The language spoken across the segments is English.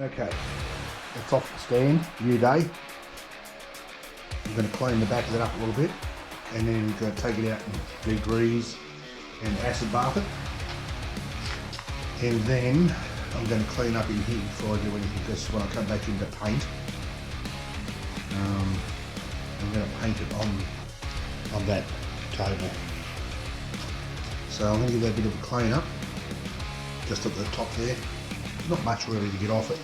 Okay, it's off the stand, new day. I'm going to clean the back of it up a little bit and then I'm going to take it out and degrease and acid bath it. And then I'm going to clean up in here before I do anything, because when I come back into paint, I'm going to paint it on that table. So I'm going to give that a bit of a clean up, just at the top there. Not much really to get off it.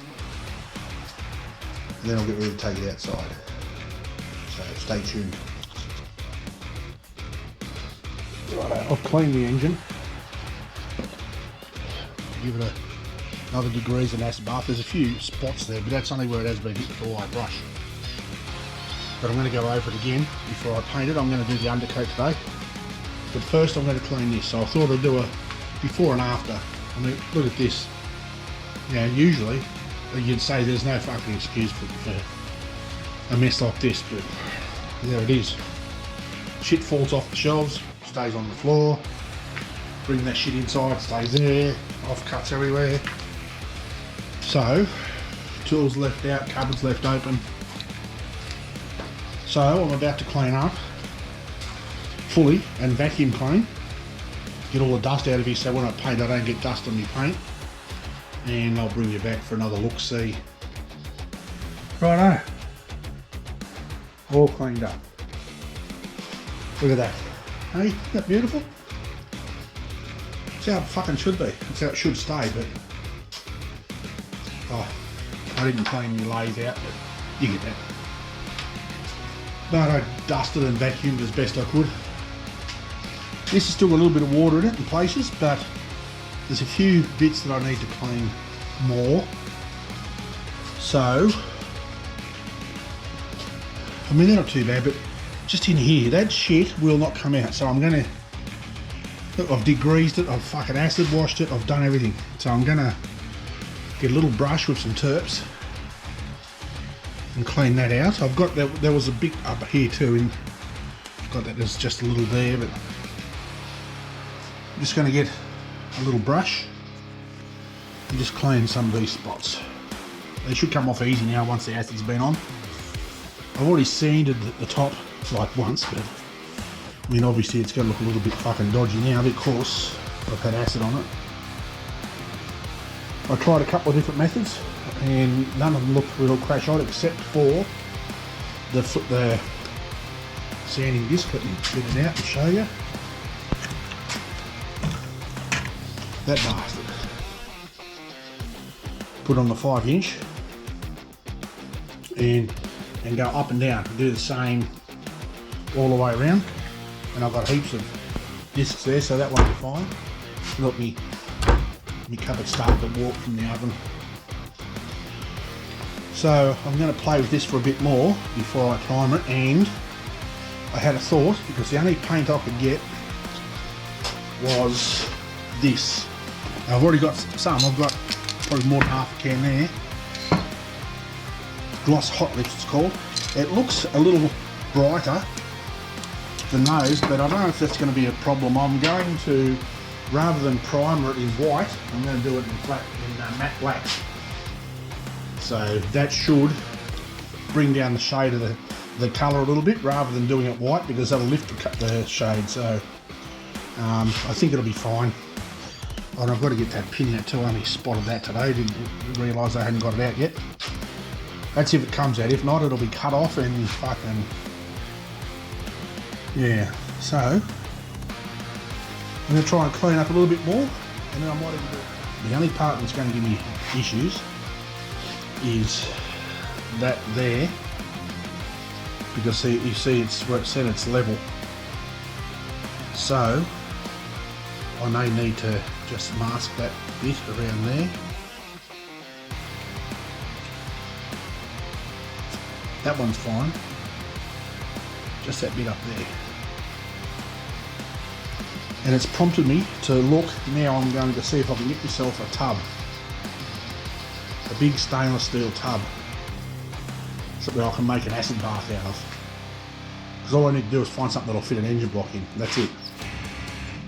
And then I'll get ready to take it outside. So stay tuned. Right, I've cleaned the engine. Give it another degrees and acid bath. There's a few spots there, but that's only where it has been hit with the white brush. But I'm going to go over it again before I paint it. I'm going to do the undercoat today. But first I'm going to clean this. So I thought I'd do a before and after. I mean, look at this. Now, usually you'd say there's no fucking excuse for a mess like this, but there it is. Shit falls off the shelves, stays on the floor. Bring that shit inside, stays there. Offcuts everywhere. So, tools left out, cupboards left open. So I'm about to clean up fully and vacuum clean. Get all the dust out of here so when I paint I don't get dust on my paint. And I'll bring you back for another look-see. Righto. All cleaned up. Look at that. Hey, isn't that beautiful? It's how it fucking should be. It's how it should stay, but... Oh, I didn't clean my lathe out, but you get that. But I dusted and vacuumed as best I could. This has still got a little bit of water in it in places, but there's a few bits that I need to clean more. So, I mean, they're not too bad, but just in here, that shit will not come out. So I'm gonna, look, I've degreased it, I've fucking acid washed it, I've done everything. So I'm gonna get a little brush with some terps and clean that out. I've got that, there was a bit up here too, and I've got that, there's just a little there, but I'm just gonna get a little brush and just clean some of these spots. They should come off easy now once the acid's been on. I've already sanded the top like once, but I mean obviously it's going to look a little bit fucking dodgy now because I've had acid on it. I tried a couple of different methods and none of them looked real crash on except for the sanding disc. Let me get it out and show you. That bastard. Put on the 5" and go up and down. Do the same all the way around. And I've got heaps of discs there, so that won't be fine. Let me cupboard start to warp from the oven. So I'm going to play with this for a bit more before I prime it, and I had a thought, because the only paint I could get was this. I've already got some, I've got probably more than half a can there. Gloss Hot Lips it's called. It looks a little brighter than those, but I don't know if that's going to be a problem. I'm going to, rather than primer it in white, I'm going to do it in matte black. So that should bring down the shade of the colour a little bit, rather than doing it white, because that'll lift the shade. So I think it'll be fine. And I've got to get that pin out too. I only spotted that today, didn't realise I hadn't got it out yet. That's if it comes out. If not, it'll be cut off and fucking... Yeah, so I'm going to try and clean up a little bit more, and then I might even do it. The only part that's going to give me issues is that there, because you see it's where it said it's level. So I may need to just mask that bit around there. That one's fine. Just that bit up there. And it's prompted me to look, now I'm going to see if I can get myself a tub. A big stainless steel tub. Something I can make an acid bath out of. Because all I need to do is find something that'll fit an engine block in. That's it.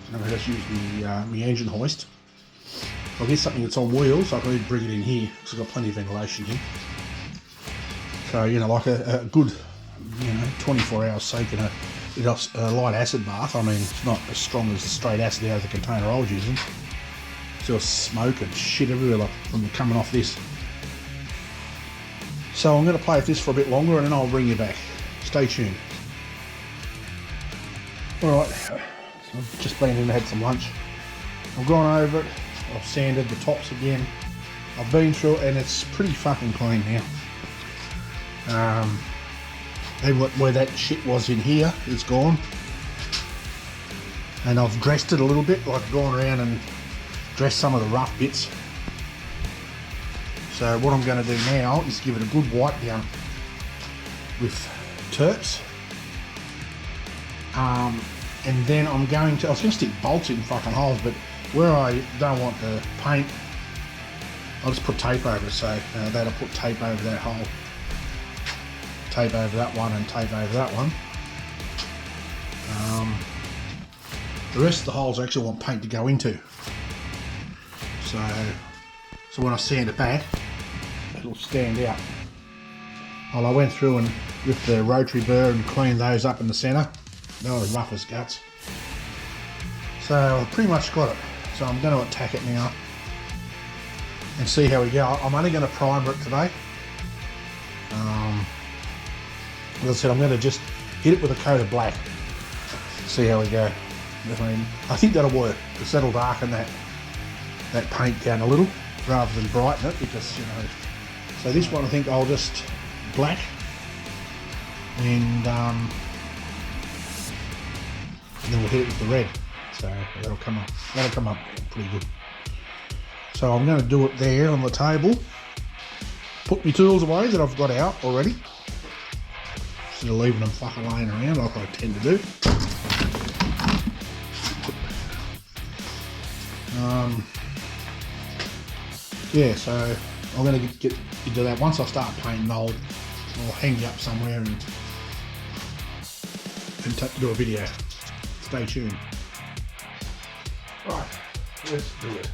And I'm going to just use my engine hoist I'll get something that's on wheels, I can even bring it in here because I've got plenty of ventilation here. So, you know, like a good, 24 hours soak in a light acid bath. I mean, it's not as strong as the straight acid out of the container I was using. Still smoke and shit everywhere like from coming off this. So I'm going to play with this for a bit longer and then I'll bring you back. Stay tuned. Alright, so I've just been in and had some lunch. I've gone over it, I've sanded the tops again. I've been through it and it's pretty fucking clean now. And where that shit was in here is gone. And I've dressed it a little bit, like gone around and dressed some of the rough bits. So what I'm going to do now is give it a good wipe down with terps. And then I was going to stick bolts in fucking holes, but where I don't want the paint, I'll just put tape over it. So that'll put tape over that hole, tape over that one, and tape over that one. The rest of the holes I actually want paint to go into. So when I sand it back, it'll stand out. Well, I went through and with the rotary burr and cleaned those up in the centre. They were rough as guts. So I've pretty much got it. So I'm going to attack it now and see how we go. I'm only going to primer it today. As I said, I'm going to just hit it with a coat of black. See how we go. I think that'll work because that'll darken that paint down a little rather than brighten it, because so this one I think I'll just black and then we'll hit it with the red, so that'll come up pretty good. So I'm going to do it there on the table, put my tools away that I've got out already instead of leaving them fucking laying around like I tend to do. Yeah, so I'm going to get into that. Once I start painting, I'll hang you up somewhere and do a video. Stay tuned. Right, let's do it.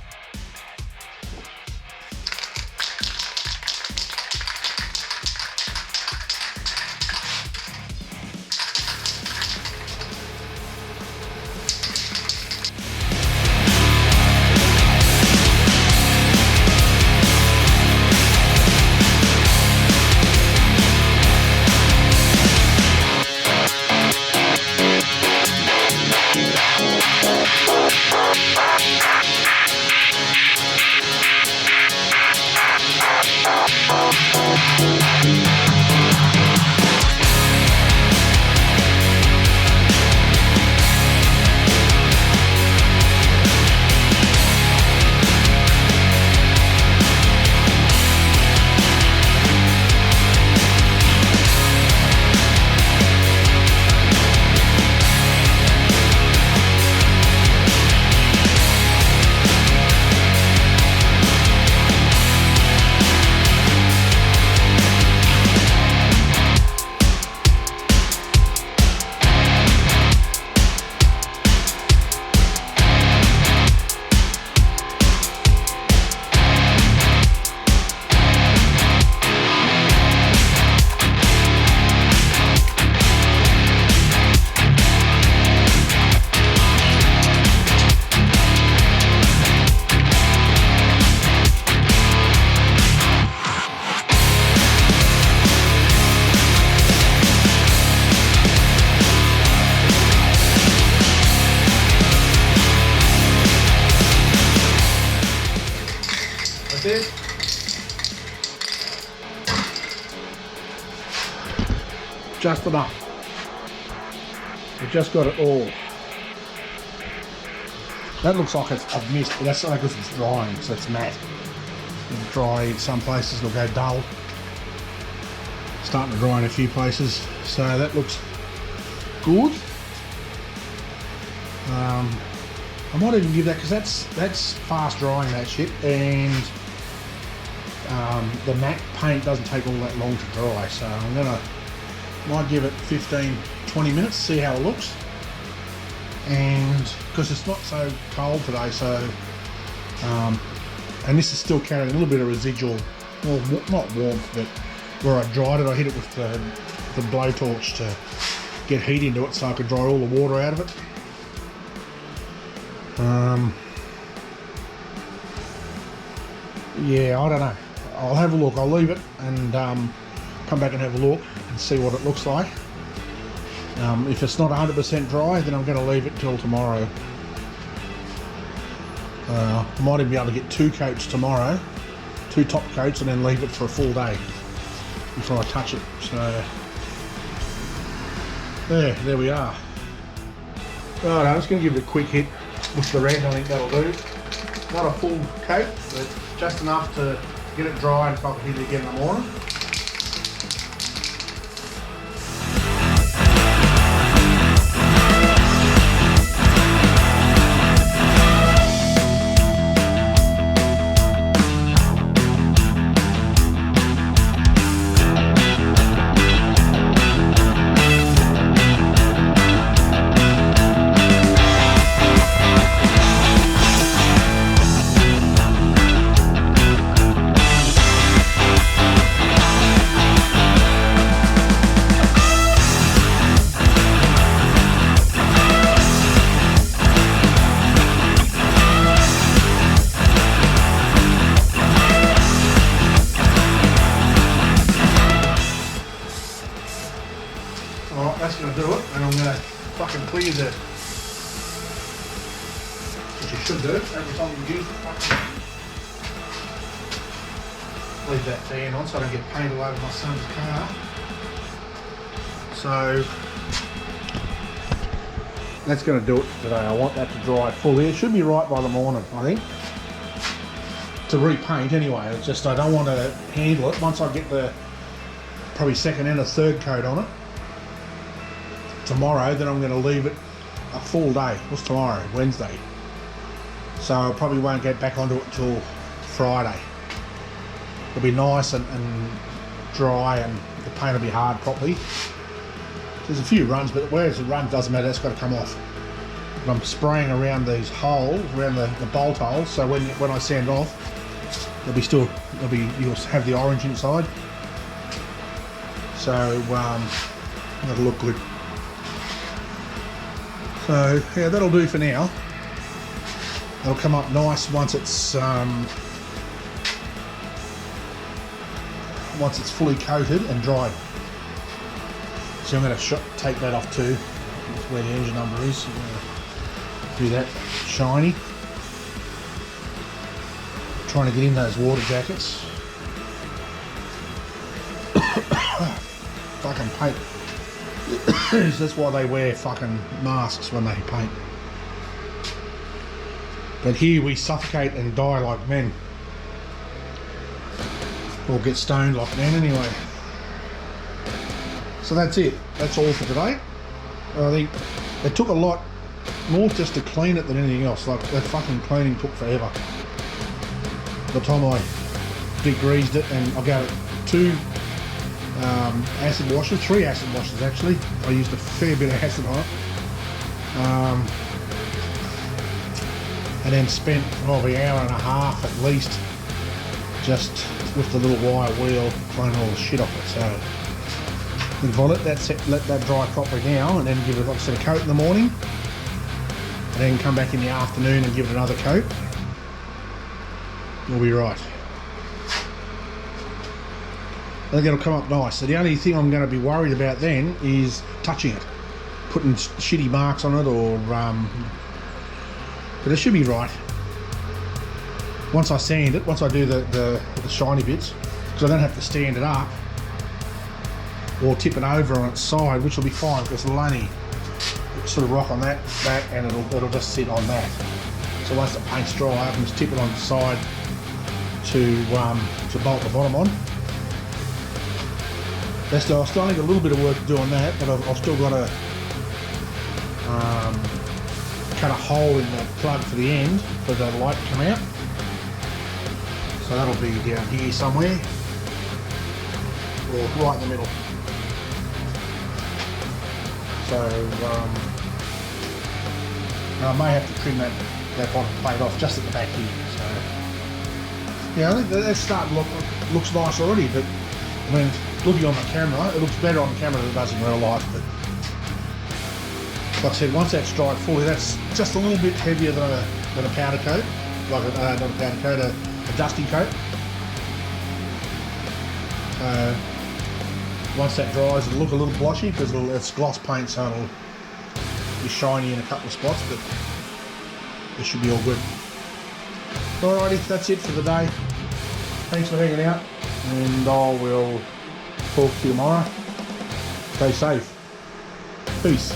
It. Just enough. We've just got it all. That looks like I've missed, but that's only because it's drying, so it's matte. It'll dry in some places, it'll go dull. Starting to dry in a few places, so that looks good. I might even give that, because that's fast drying, that shit, and the matte paint doesn't take all that long to dry, so might give it 15-20 minutes, see how it looks. And because it's not so cold today, so And this is still carrying a little bit of residual, well, not warmth, but where I dried it, I hit it with the blowtorch to get heat into it so I could dry all the water out of it. Yeah, I don't know. I'll have a look. I'll leave it and come back and have a look and see what it looks like. If it's not 100% dry, then I'm going to leave it till tomorrow. Might even be able to get 2 coats tomorrow, 2 top coats, and then leave it for a full day before I touch it. So there we are. Right, I'm just going to give it a quick hit with the red. I think that'll do. Not a full coat, but just enough to get it dry and so I can hit it again in the morning. Alright, that's going to do it, and I'm going to fucking clear the, which you should do every time you use it. Leave that fan on so I don't get paint all over my son's car. So that's going to do it today. I want that to dry fully. It should be right by the morning, I think, to repaint anyway. It's just I don't want to handle it once I get the probably second and a third coat on it. Tomorrow, then I'm going to leave it a full day. What's tomorrow? Wednesday. So I probably won't get back onto it until Friday. It'll be nice and dry, and the paint will be hard properly. There's a few runs, but whereas it runs doesn't matter, that's got to come off. And I'm spraying around these holes, around the bolt holes, so when I sand off, you'll have the orange inside. So that'll look good. So yeah, that'll do for now. It'll come up nice once it's fully coated and dried. So I'm going to take that off too. That's where the engine number is. I'm going to do that shiny. Trying to get in those water jackets. Fucking paint. That's why they wear fucking masks when they paint. But here we suffocate and die like men. Or get stoned like men anyway. So that's it. That's all for today. I think it took a lot more just to clean it than anything else. Like that fucking cleaning took forever. By the time I degreased it, and I gave it 2 acid washes, 3 acid washes actually. I used a fair bit of acid on it. And then spent probably an hour and a half at least just with the little wire wheel cleaning all the shit off it. So if I let that dry properly now, and then give it, like I said, a coat in the morning, and then come back in the afternoon and give it another coat, we'll be right. I think it'll come up nice. So the only thing I'm going to be worried about then is touching it, putting shitty marks on it, or but it should be right. Once I sand it, once I do the shiny bits, because I don't have to stand it up or tip it over on its side, which will be fine because it'll only sort of rock on that, and it'll just sit on that. So once the paint's dry, I can just tip it on the side to bolt the bottom on. I still need a little bit of work to do on that, but I've still got to cut a hole in the plug for the end for the light to come out. So that'll be down here somewhere, or right in the middle. So I may have to trim that bottom plate off just at the back here. So Yeah, I think that's starting to looks nice already, but I mean, looking on the camera, it looks better on the camera than it does in real life. But like I said, once that's dried fully, that's just a little bit heavier than a powder coat, like not a powder coat, a dusting coat. Once that dries, it'll look a little blotchy because it's gloss paint, so it'll be shiny in a couple of spots, but it should be all good. Alrighty, that's it for the day. Thanks for hanging out, and I will talk to you tomorrow. Stay safe. Peace.